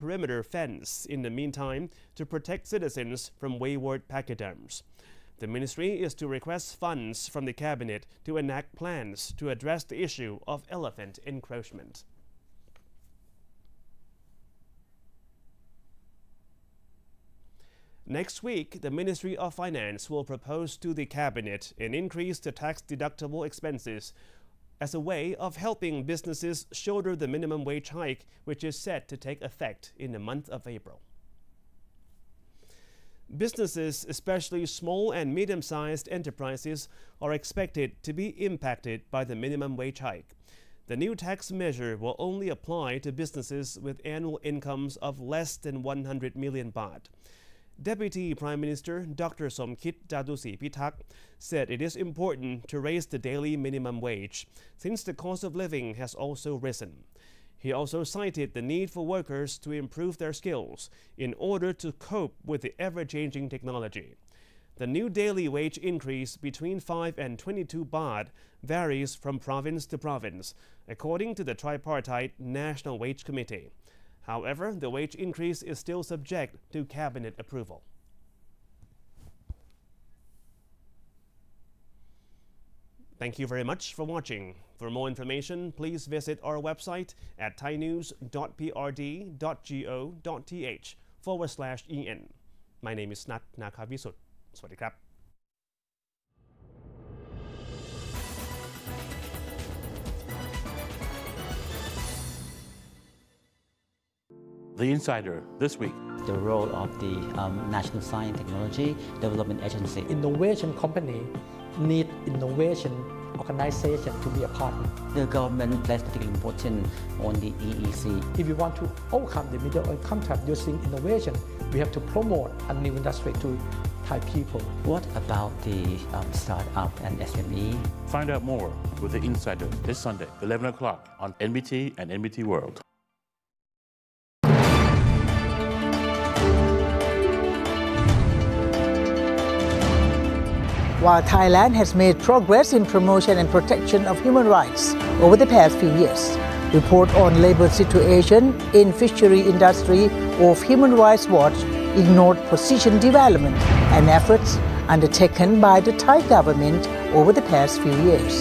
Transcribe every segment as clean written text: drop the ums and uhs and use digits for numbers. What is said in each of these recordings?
perimeter fence in the meantime to protect citizens from wayward pachyderms. The ministry is to request funds from the cabinet to enact plans to address the issue of elephant encroachment. Next week, the Ministry of Finance will propose to the cabinet an increase to tax-deductible expenses as a way of helping businesses shoulder the minimum wage hike, which is set to take effect in the month of April. Businesses, especially small and medium-sized enterprises, are expected to be impacted by the minimum wage hike. The new tax measure will only apply to businesses with annual incomes of less than 100 million baht. Deputy Prime Minister Dr. Somkit Jatusipitak said it is important to raise the daily minimum wage, since the cost of living has also risen. He also cited the need for workers to improve their skills in order to cope with the ever-changing technology. The new daily wage increase between 5 and 22 baht varies from province to province, according to the tripartite National Wage Committee. However, the wage increase is still subject to cabinet approval. Thank you very much for watching. For more information, please visit our website at thainews.prd.go.th/en. My name is Nat Nakavisut. สวัสดีครับ The Insider this week. The role of the National Science and Technology Development Agency. Innovation company need innovation organization to be a partner. The government places particular importance on the EEC. If you want to overcome the middle income trap using innovation, we have to promote a new industry to Thai people. What about the startup and SME? Find out more with The Insider this Sunday, 11 o'clock on NBT and NBT World. While Thailand has made progress in promotion and protection of human rights over the past few years, report on labor situation in fishery industry of Human Rights Watch ignored position development and efforts undertaken by the Thai government over the past few years.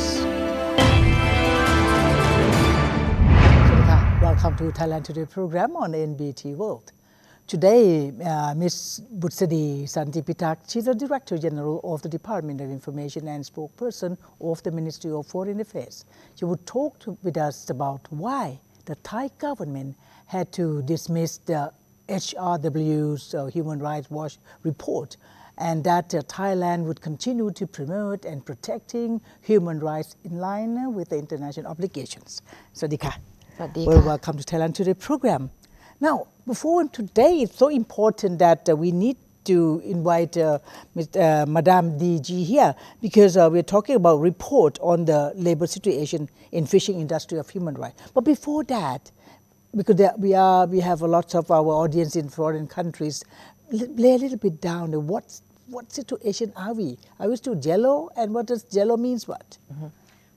Welcome to Thailand Today program on NBT World. Today, Ms. Butsadi Santipitak, she's the Director General of the Department of Information and spokesperson of the Ministry of Foreign Affairs. She would talk with us about why the Thai government had to dismiss the HRW's Human Rights Watch report, and that Thailand would continue to promote and protecting human rights in line with the international obligations. Sawadee Well, welcome to Thailand Today program. Now, before today, it's so important that we need to invite Madame DG here, because we're talking about report on the labor situation in fishing industry of human rights. But before that, because we have a lot of our audience in foreign countries, lay a little bit down. What situation are we? Are we still jello? And what does jello means what? Mm-hmm.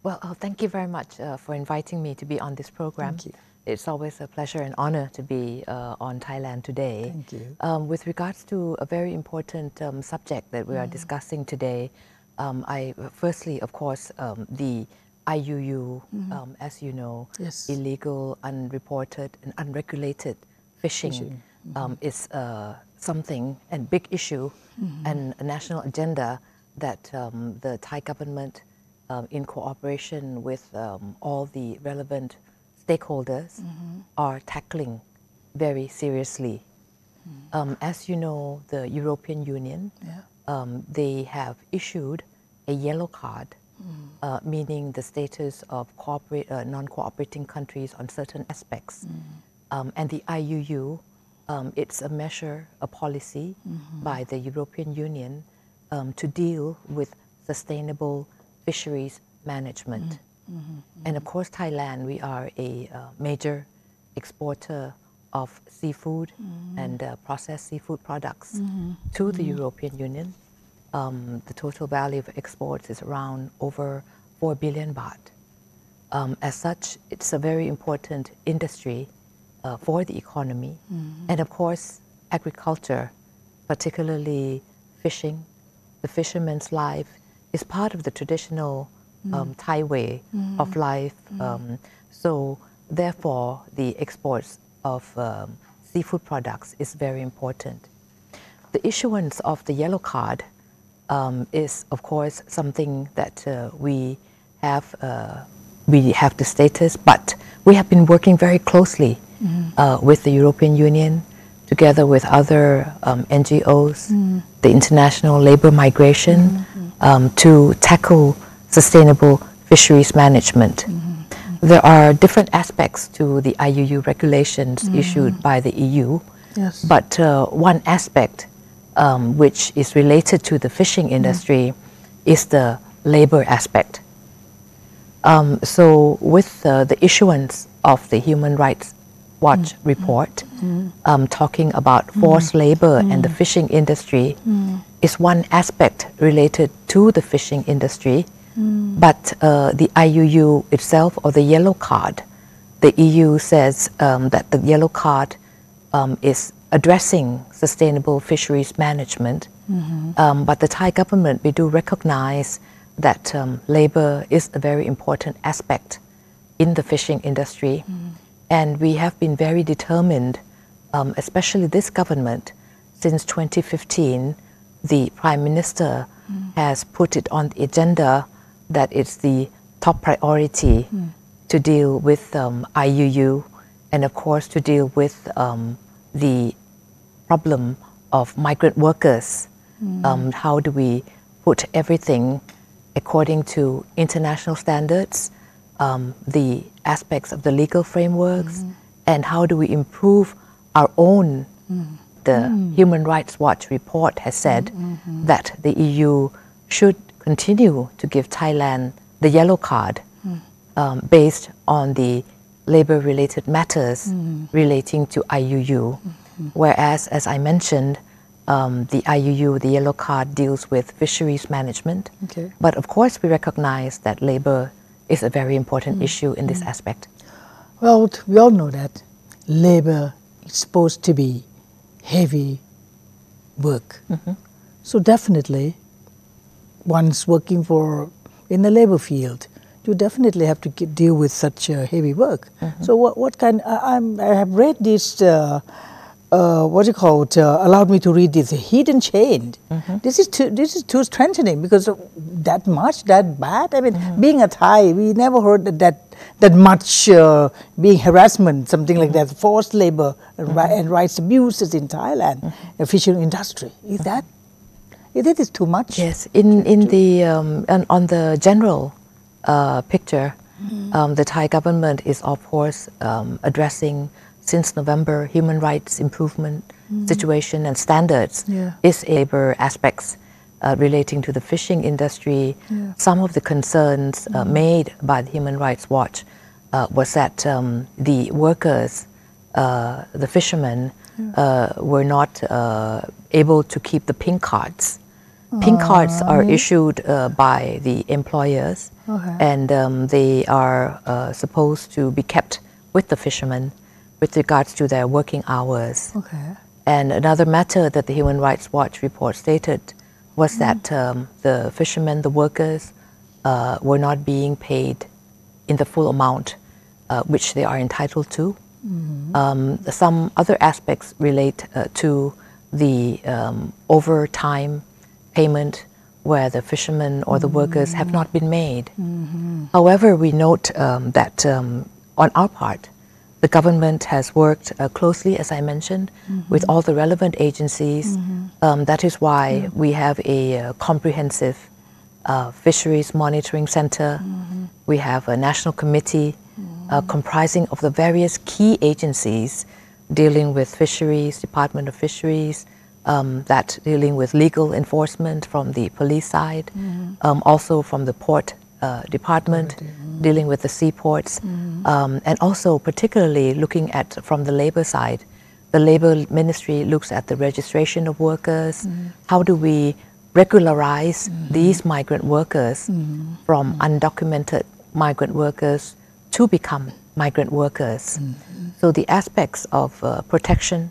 Well, thank you very much for inviting me to be on this program. Thank you. It's always a pleasure and honor to be on Thailand Today. Thank you. With regards to a very important subject that we are discussing today, firstly, of course, the IUU, as you know, yes. illegal, unreported, and unregulated fishing is something and big issue and a national agenda that the Thai government, in cooperation with all the relevant stakeholders, are tackling very seriously. As you know, the European Union, they have issued a yellow card, meaning the status of non-cooperating countries on certain aspects. And the IUU, it's a measure, a policy by the European Union to deal with sustainable fisheries management. And of course, Thailand, we are a major exporter of seafood and processed seafood products to the European Union. The total value of exports is around over 4 billion baht. As such, it's a very important industry for the economy. And of course, agriculture, particularly fishing, the fisherman's life is part of the traditional Thai way of life. So therefore, the exports of seafood products is very important. The issuance of the yellow card is, of course, something that we have the status, but we have been working very closely with the European Union, together with other NGOs, the international labor migration, to tackle sustainable fisheries management. There are different aspects to the IUU regulations issued by the EU, but one aspect which is related to the fishing industry is the labor aspect. So with the issuance of the Human Rights Watch report, talking about forced labor and the fishing industry is one aspect related to the fishing industry, but the IUU itself, or the yellow card, the EU says that the yellow card is addressing sustainable fisheries management, but the Thai government, we do recognize that labor is a very important aspect in the fishing industry. And we have been very determined, especially this government, since 2015, the Prime Minister has put it on the agenda that it's the top priority to deal with IUU, and of course to deal with the problem of migrant workers. How do we put everything according to international standards, the aspects of the legal frameworks, and how do we improve our own. The Human Rights Watch report has said that the EU should continue to give Thailand the yellow card based on the labor-related matters relating to IUU. Whereas, as I mentioned, the IUU, the yellow card, deals with fisheries management. But of course, we recognize that labor is a very important issue in this aspect. Well, we all know that labor is supposed to be heavy work. So definitely, once working in the labor field, you definitely have to deal with such heavy work. So what kind? I have read this. What you call it? Allowed me to read this hidden chain. This is too strengthening, because that bad. I mean, being a Thai, we never heard that much being harassment, something like that, forced labor and rights abuses in Thailand, the fishing industry. Is it is too much? Yes, on the general picture, the Thai government is of course addressing, since November, human rights improvement situation and standards is labor aspects relating to the fishing industry. Some of the concerns made by the Human Rights Watch was that the workers, the fishermen, were not able to keep the pink cards. Pink cards are issued by the employers, and they are supposed to be kept with the fishermen with regards to their working hours. And another matter that the Human Rights Watch report stated was that the fishermen, the workers, were not being paid in the full amount which they are entitled to. Some other aspects relate to the overtime payment, where the fishermen or the workers have not been made. However, we note that on our part, the government has worked closely, as I mentioned, with all the relevant agencies. That is why we have a comprehensive fisheries monitoring center. We have a national committee comprising of the various key agencies dealing with fisheries, Department of Fisheries, that dealing with legal enforcement from the police side, also from the port department, dealing with the seaports, and also particularly looking at from the labor side. The labor ministry looks at the registration of workers. How do we regularize these migrant workers from undocumented migrant workers to become migrant workers? So the aspects of protection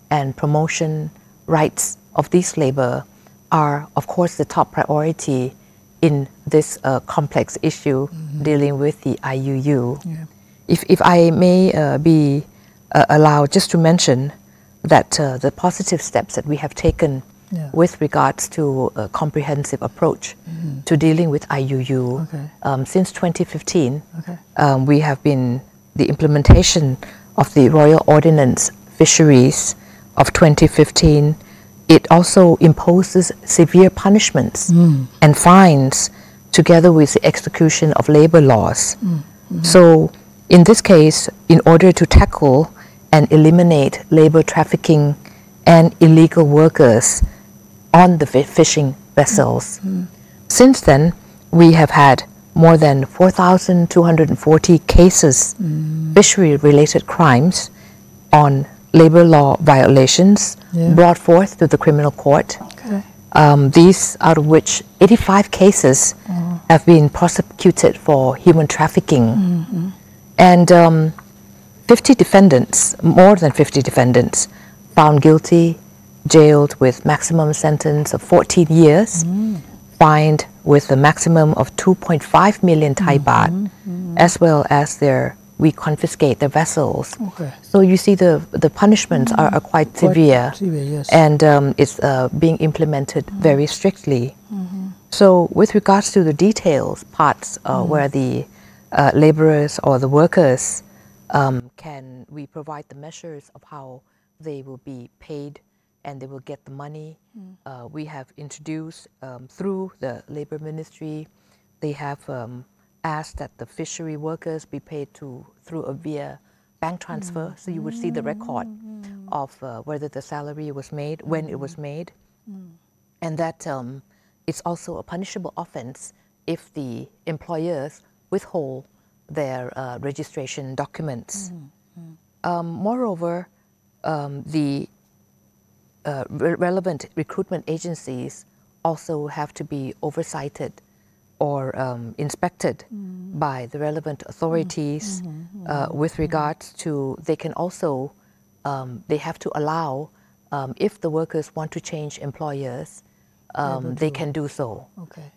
and promotion rights of these labor are, of course, the top priority in this complex issue dealing with the IUU. Yeah. If I may be allowed just to mention that the positive steps that we have taken with regards to a comprehensive approach to dealing with IUU. Since 2015, we have been the implementation of the Royal Ordinance Fisheries of 2015. It also imposes severe punishments and fines together with the execution of labor laws. So in this case, in order to tackle and eliminate labor trafficking and illegal workers on the fishing vessels. Since then, we have had more than 4,240 cases, fishery-related crimes on labor law violations brought forth to the criminal court. These, out of which 85 cases have been prosecuted for human trafficking. And 50 defendants, more than 50 defendants, found guilty, jailed with maximum sentence of 14 years, fined with a maximum of 2.5 million Thai baht, as well as we confiscate their vessels. So you see the punishments are quite severe, and it's being implemented very strictly. So with regards to the details parts where the laborers or the workers we provide the measures of how they will be paid and they will get the money. We have introduced through the Labor Ministry, they have asked that the fishery workers be paid through a via bank transfer. So you would see the record of whether the salary was made, when it was made. And that it's also a punishable offense if the employers withhold their registration documents. Moreover, the relevant recruitment agencies also have to be oversighted or inspected by the relevant authorities with regards to, they can also, they have to allow, if the workers want to change employers, they can do so.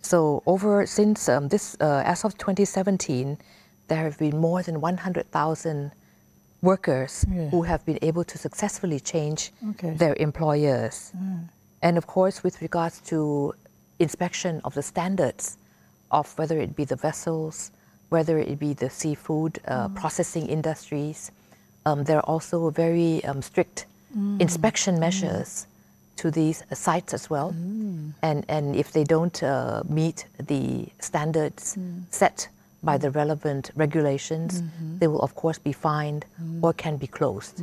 So since as of 2017, there have been more than 100,000 workers who have been able to successfully change their employers. And of course, with regards to inspection of the standards of whether it be the vessels, whether it be the seafood processing industries, there are also very strict inspection measures to these sites as well. And if they don't meet the standards set by the relevant regulations, they will of course be fined or can be closed.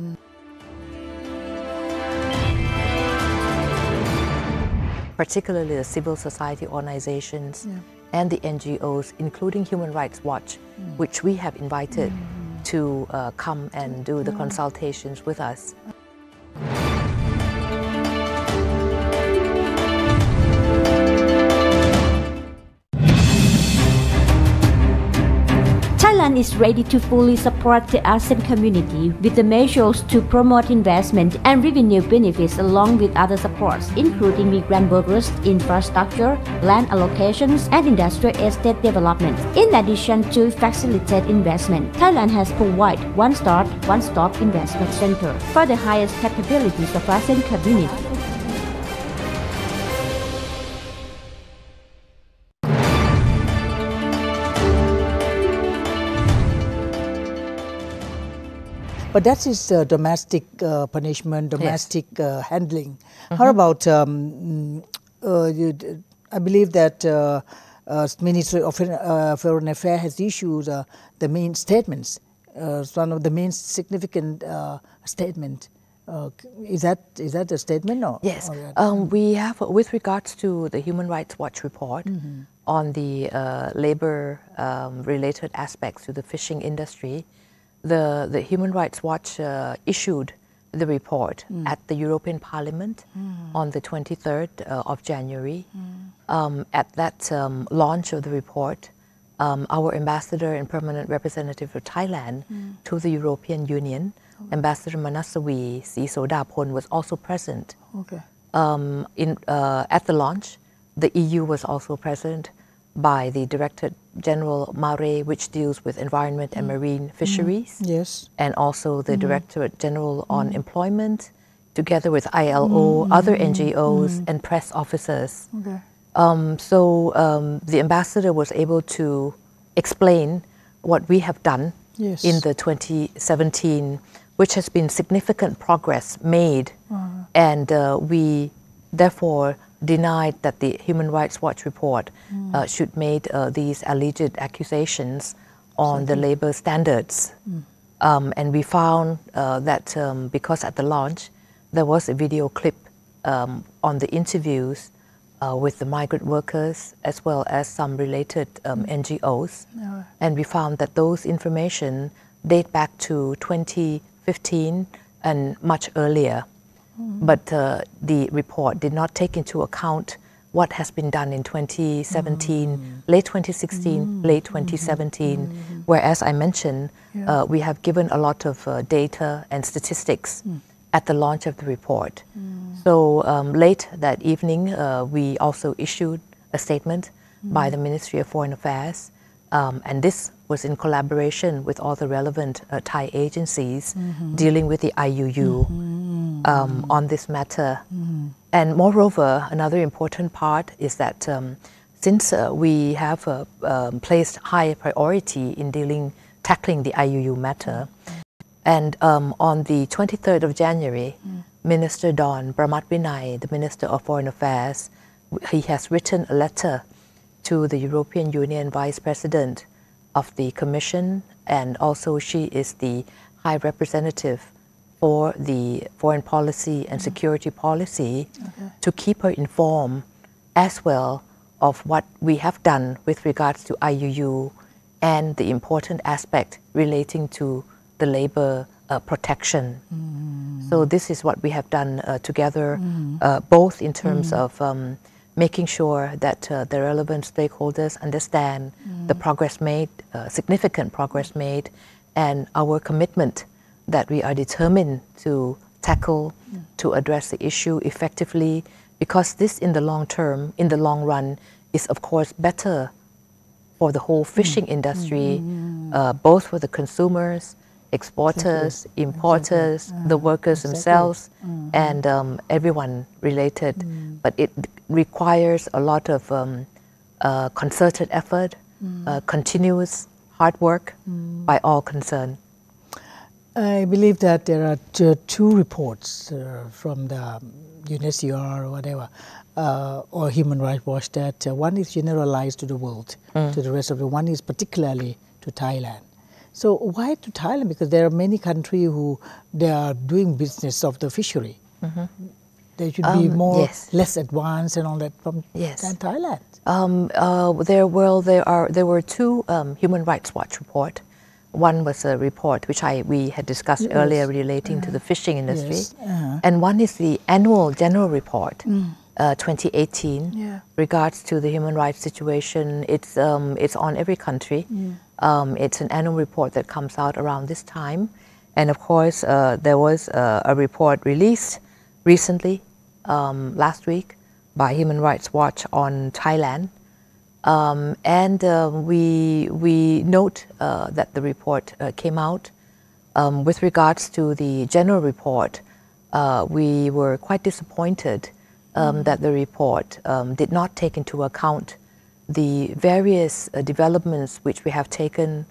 Particularly the civil society organizations and the NGOs, including Human Rights Watch, which we have invited to come and do the consultations with us. Thailand is ready to fully support the ASEAN community with the measures to promote investment and revenue benefits along with other supports, including migrant workers, infrastructure, land allocations, and industrial estate development. In addition to facilitate investment, Thailand has provided one-stop investment center for the highest capabilities of ASEAN community. But that is domestic punishment, domestic handling. How about, I believe that Ministry of Foreign Affairs has issued the main statements, one of the main significant statement. Is that a statement? Or, yes, we have, with regards to the Human Rights Watch report on the labor-related aspects to the fishing industry, the Human Rights Watch issued the report at the European Parliament on the 23rd of January. At that launch of the report, our ambassador and permanent representative of Thailand to the European Union, Ambassador Manasawi Srisodapon, was also present. Okay. At the launch, the EU was also present by the Director General Mare, which deals with environment and marine fisheries. Yes. And also the Directorate General on Employment, together with ILO, other NGOs, and press officers. Okay. The ambassador was able to explain what we have done Yes. in the 2017, which has been significant progress made, and we therefore denied that the Human Rights Watch report should make these alleged accusations on the labor standards. And we found that because at the launch there was a video clip on the interviews with the migrant workers as well as some related NGOs. And we found that those information date back to 2015 and much earlier. But the report did not take into account what has been done in 2017, late 2016, late 2017, where, as I mentioned, we have given a lot of data and statistics at the launch of the report. So late that evening, we also issued a statement by the Ministry of Foreign Affairs, and this was in collaboration with all the relevant Thai agencies dealing with the IUU on this matter. And moreover, another important part is that since we have placed high priority in tackling the IUU matter, and on the 23rd of January, Minister Don Pramat Vinay, the Minister of Foreign Affairs, he has written a letter to the European Union Vice President of the Commission, and also she is the High Representative for the foreign policy and security policy, to keep her informed as well of what we have done with regards to IUU and the important aspect relating to the labor protection. So this is what we have done together, both in terms of making sure that the relevant stakeholders understand the progress made, significant progress made, and our commitment that we are determined to tackle, to address the issue effectively, because this in the long term, in the long run, is of course better for the whole fishing industry, both for the consumers, exporters, importers, the workers themselves, and everyone related. But it requires a lot of concerted effort, continuous hard work by all concerned. I believe that there are two reports from the UNHCR or whatever, or Human Rights Watch, that one is generalized to the world, to the rest of the world. One is particularly to Thailand. So why to Thailand? Because there are many countries who they are doing business of the fishery. They should be more less advanced and all that from than Thailand. There were two Human Rights Watch reports. One was a report which we had discussed earlier relating to the fishing industry, and one is the annual general report, 2018, regards to the human rights situation. It's on every country. It's an annual report that comes out around this time, and of course there was a report released recently last week by Human Rights Watch on Thailand. We note that the report came out. With regards to the general report, we were quite disappointed that the report did not take into account the various developments which we have taken,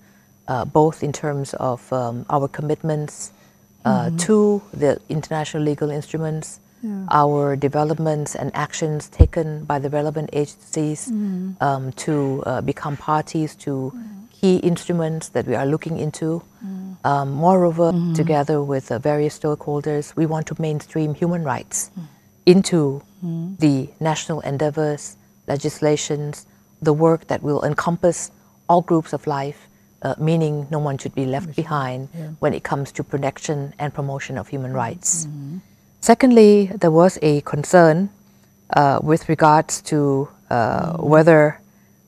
both in terms of our commitments to the international legal instruments, our developments and actions taken by the relevant agencies to become parties to key instruments that we are looking into. Moreover, together with various stakeholders, we want to mainstream human rights into the national endeavors, legislations, the work that will encompass all groups of life, meaning no one should be left behind when it comes to protection and promotion of human rights. Secondly, there was a concern with regards to whether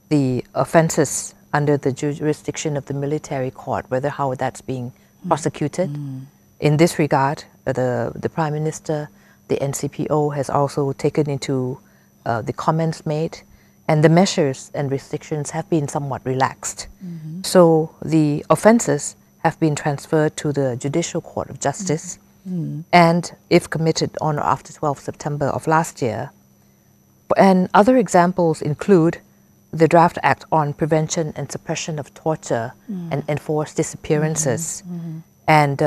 the offenses under the jurisdiction of the military court, whether how that's being prosecuted. In this regard, the Prime Minister, the NCPO has also taken into the comments made, and the measures and restrictions have been somewhat relaxed. So the offences have been transferred to the Judicial Court of Justice, and if committed on or after 12 September of last year. And other examples include the Draft Act on Prevention and Suppression of Torture and Enforced Disappearances, and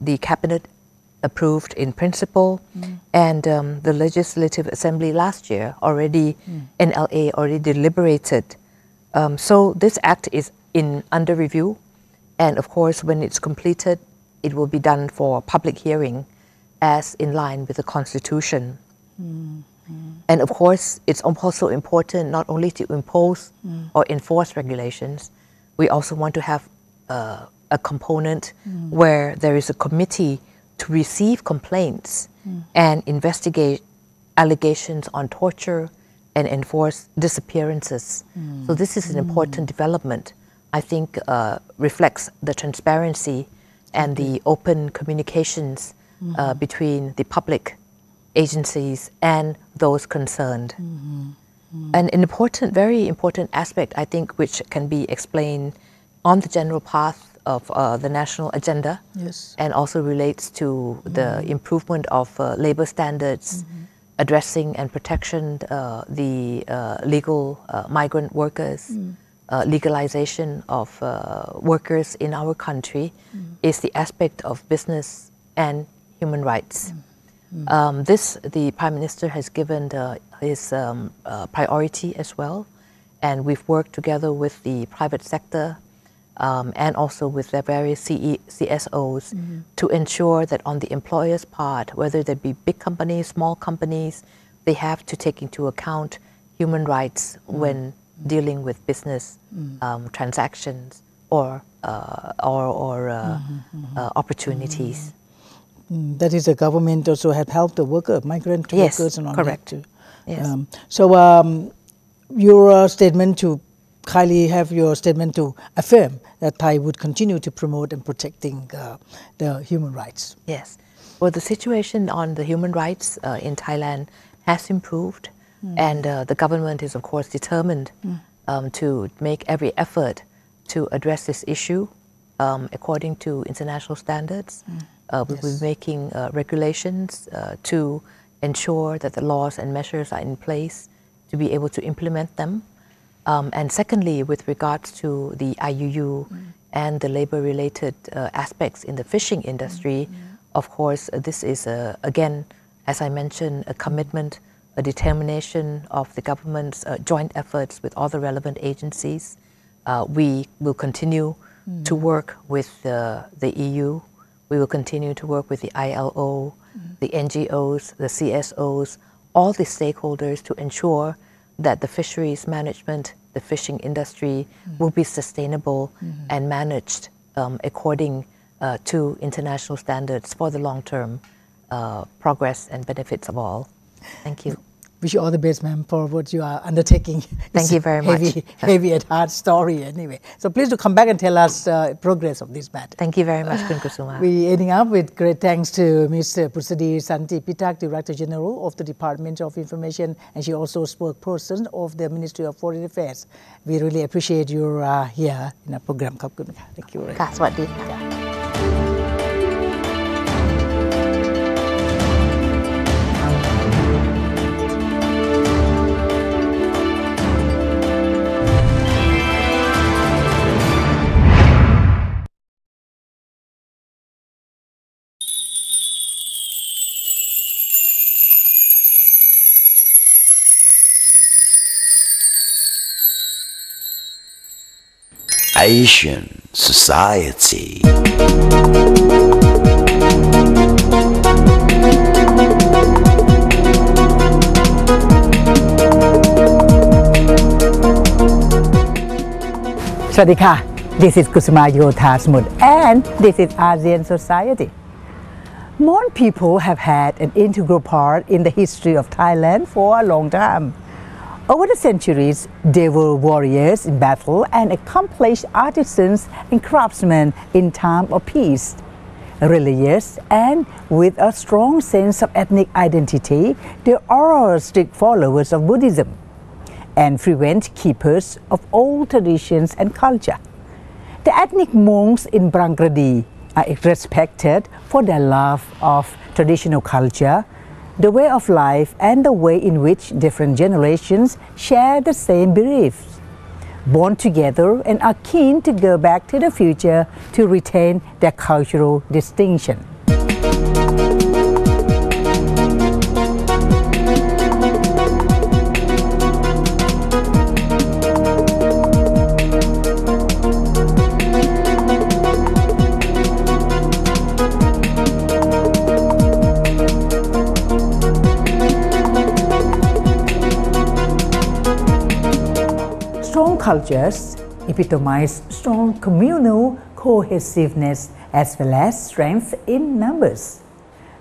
the Cabinet approved in principle, and the Legislative Assembly last year already, NLA already deliberated. So this act is under review, and of course when it's completed, it will be done for public hearing as in line with the Constitution. And of course, it's also important not only to impose or enforce regulations, we also want to have a component where there is a committee to receive complaints and investigate allegations on torture and enforce disappearances. So this is an important development, I think reflects the transparency and the open communications between the public agencies and those concerned. And an important, very important aspect, I think, which can be explained on the general path of the national agenda, and also relates to the improvement of labor standards, addressing and protection the legal migrant workers, legalization of workers in our country, is the aspect of business and human rights. The Prime Minister has given his priority as well, and we've worked together with the private sector and also with the various CSOs to ensure that on the employer's part, whether they be big companies, small companies, they have to take into account human rights when dealing with business transactions or opportunities. That is, the government also had helped the migrant workers and all correct. that too. Yes. Your statement to kindly have your statement to affirm that Thai would continue to promote and protecting the human rights. Yes. Well, the situation on the human rights in Thailand has improved, and the government is of course determined to make every effort to address this issue according to international standards. We'll be making regulations to ensure that the laws and measures are in place to be able to implement them. And secondly, with regards to the IUU and the labor-related aspects in the fishing industry, of course, this is, again, as I mentioned, a commitment, a determination of the government's joint efforts with all the relevant agencies. We will continue to work with the EU. We will continue to work with the ILO, the NGOs, the CSOs, all the stakeholders to ensure that the fisheries management, the fishing industry will be sustainable and managed according to international standards for the long-term progress and benefits of all. Thank you. Wish you all the best, ma'am, for what you are undertaking. Thank you very much. Heavy and hard story anyway. So please do come back and tell us progress of this matter. Thank you very much, Khun Kusuma. We're ending up with great thanks to Ms. Putsadi Santipitak, Director General of the Department of Information, and she also spokesperson of the Ministry of Foreign Affairs. We really appreciate you here in our program. Thank you. ค่ะ สวัสดีค่ะ Asian society. Swadika, this is Kusuma Yothasmut, and this is ASEAN Society. Mon people have had an integral part in the history of Thailand for a long time. Over the centuries, they were warriors in battle and accomplished artisans and craftsmen in time of peace. Religious and with a strong sense of ethnic identity, they are strict followers of Buddhism and frequent keepers of old traditions and culture. The ethnic monks in Bangladesh are respected for their love of traditional culture, the way of life, and the way in which different generations share the same beliefs, bond together and are keen to go back to the future to retain their cultural distinction. Strong cultures epitomize strong communal cohesiveness as well as strength in numbers.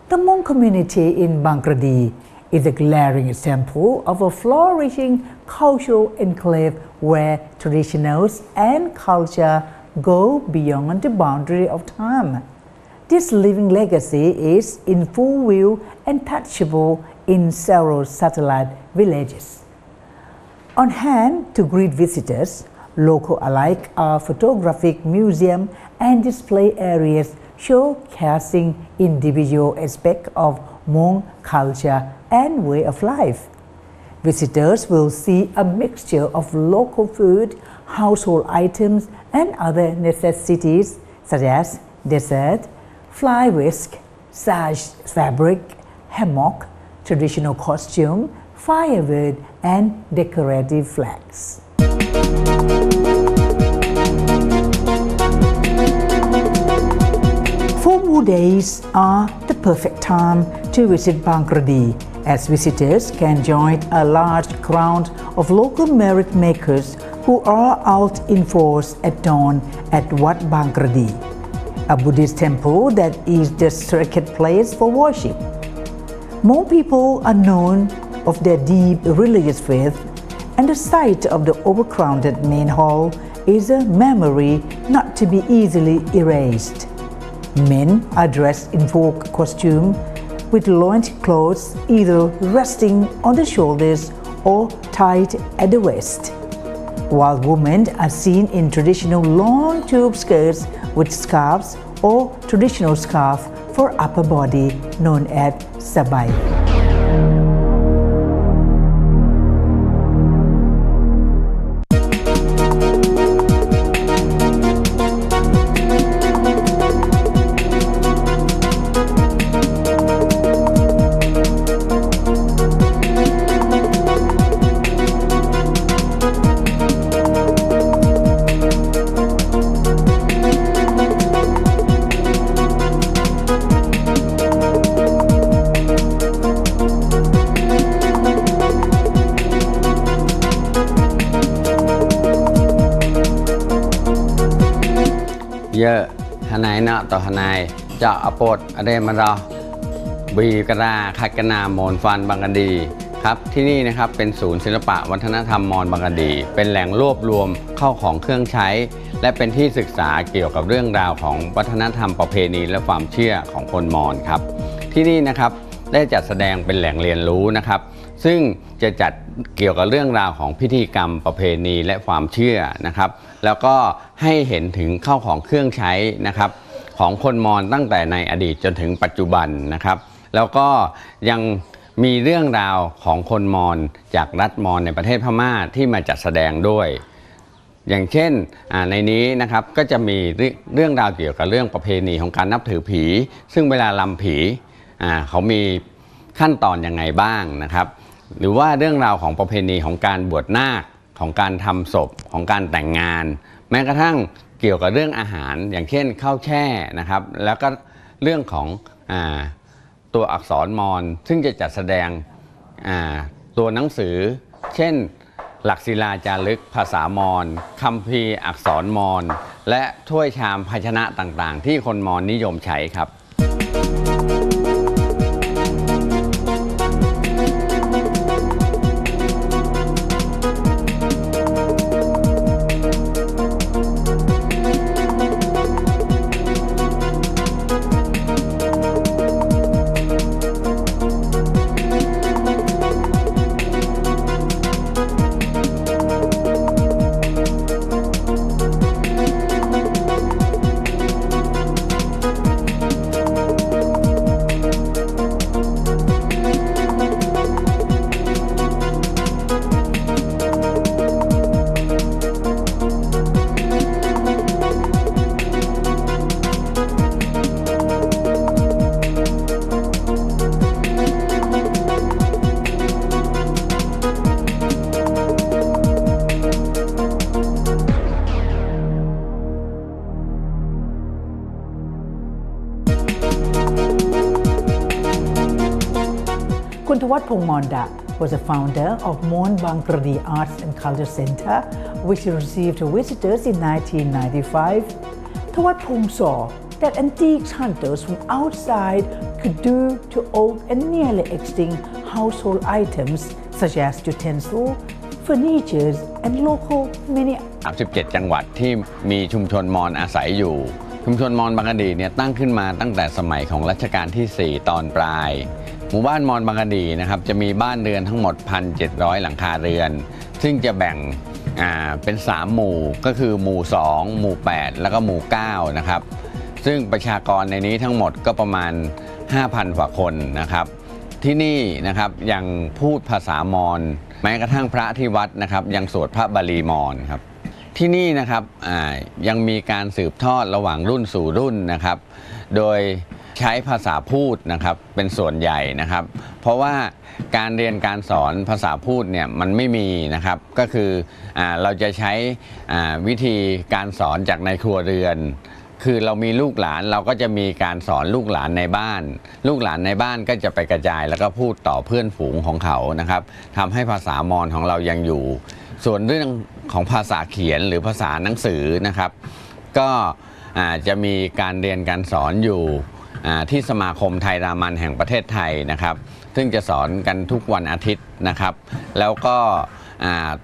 The Hmong community in Bangladesh is a glaring example of a flourishing cultural enclave where traditions and culture go beyond the boundary of time. This living legacy is in full view and touchable in several satellite villages. On hand to greet visitors, local alike are photographic museum and display areas showcasing individual aspects of Hmong culture and way of life. Visitors will see a mixture of local food, household items, and other necessities such as dessert, fly whisk, sash fabric, hammock, traditional costume, firewood, and decorative flags. Full moon days are the perfect time to visit Bangladesh, as visitors can join a large crowd of local merit makers who are out in force at dawn at Wat Bangladesh, a Buddhist temple that is the sacred place for worship. Hmong people are known of their deep religious faith, and the sight of the overcrowded main hall is a memory not to be easily erased. Men are dressed in folk costume with loincloths either resting on the shoulders or tied at the waist, while women are seen in traditional long tube skirts with scarves or traditional scarf for upper body known as sabai. Giờ hôm nay nọ tờ hôm nayจะอปดอะไรมาเราบีกราคากนามอนฟันบางกะดีครับที่นี่นะครับเป็นศูนย์ศิลปะวัฒนธรรมมอญบางกะดีเป็นแหล่งรวบรวมเข้าของเครื่องใช้และเป็นที่ศึกษาเกี่ยวกับเรื่องราวของวัฒนธรรมประเพณีและความเชื่อของคนมอญครับที่นี่นะครับได้จัดแสดงเป็นแหล่งเรียนรู้นะครับซึ่งจะจัดเกี่ยวกับเรื่องราวของพิธีกรรมประเพณีและความเชื่อนะครับแล้วก็ให้เห็นถึงเข้าของเครื่องใช้นะครับของคนมอญตั้งแต่ในอดีตจนถึงปัจจุบันนะครับแล้วก็ยังมีเรื่องราวของคนมอญจากรัฐมอญในประเทศพม่าที่มาจัดแสดงด้วยอย่างเช่นในนี้นะครับก็จะมีเรื่องราวเกี่ยวกับเรื่องประเพณีของการนับถือผีซึ่งเวลาลำผีเขามีขั้นตอนยังไงบ้างนะครับหรือว่าเรื่องราวของประเพณีของการบวชนาคของการทำศพของการแต่งงานแม้กระทั่งเกี่ยวกับเรื่องอาหารอย่างเช่นข้าวแช่นะครับแล้วก็เรื่องของตัวอักษรมอญซึ่งจะจัดแสดงตัวหนังสือเช่นหลักศิลาจารึกภาษามอญคัมภีร์อักษรมอญและถ้วยชามภาชนะต่างๆที่คนมอญนิยมใช้ครับ Hmong คุณทวัฒน์ พงษ์ มอนดะ was the founder of Mon Bangkradi Arts and Culture Center, which received visitors in 1995. ทวัฒน์ พงษ์ saw that antique hunters from outside could do to old and nearly extinct household items such as utensils, furniture, and local many 37 จังหวัดที่มีชุมชนมอญอาศัยอยู่ชุมชนมอญบางกะดีเนี่ยตั้งขึ้นมาตั้งแต่สมัยของรัชกาลที่ 4 ตอนปลายหมู่บ้านมอญบางกะดีนะครับจะมีบ้านเรือนทั้งหมด 1,700 หลังคาเรือนซึ่งจะแบ่งเป็น3หมู่ก็คือหมู่2หมู่8แล้วก็หมู่9นะครับซึ่งประชากรในนี้ทั้งหมดก็ประมาณ 5,000 กว่าคนนะครับที่นี่นะครับยังพูดภาษามอญแม้กระทั่งพระที่วัดนะครับยังสวดพระบาลีมอญครับที่นี่นะครับยังมีการสืบทอดระหว่างรุ่นสู่รุ่นนะครับโดยใช้ภาษาพูดนะครับเป็นส่วนใหญ่นะครับเพราะว่าการเรียนการสอนภาษาพูดเนี่ยมันไม่มีนะครับก็คือเราจะใช้วิธีการสอนจากในครัวเรือนคือเรามีลูกหลานเราก็จะมีการสอนลูกหลานในบ้านลูกหลานในบ้านก็จะไปกระจายแล้วก็พูดต่อเพื่อนฝูงของเขานะครับทำให้ภาษามอญของเรายังอยู่ส่วนเรื่องของภาษาเขียนหรือภาษาหนังสือนะครับก็จะมีการเรียนการสอนอยู่ที่สมาคมไทยรามันแห่งประเทศไทยนะครับซึ่งจะสอนกันทุกวันอาทิตย์นะครับแล้วก็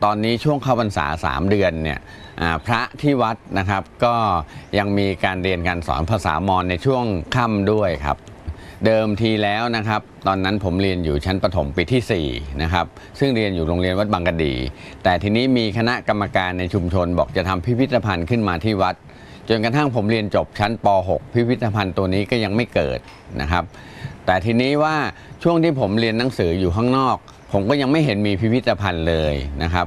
ตอนนี้ช่วงเข้าพรรษา3 เดือนเนี่ยพระที่วัดนะครับก็ยังมีการเรียนการสอนภาษามอญในช่วงค่ำด้วยครับเดิมทีแล้วนะครับตอนนั้นผมเรียนอยู่ชั้นประถมปีที่4นะครับซึ่งเรียนอยู่โรงเรียนวัดบางกะดีแต่ทีนี้มีคณะกรรมการในชุมชนบอกจะทำพิพิธภัณฑ์ขึ้นมาที่วัดจนกระทั่งผมเรียนจบชั้นป .6 พิพิธภัณฑ์ตัวนี้ก็ยังไม่เกิดนะครับแต่ทีนี้ว่าช่วงที่ผมเรียนหนังสืออยู่ข้างนอกผมก็ยังไม่เห็นมีพิพิธภัณฑ์เลยนะครับ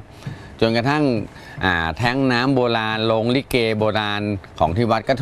จนกระทั่งแท้งน้ำโบราณโรงลิเกโบราณของที่วัดก็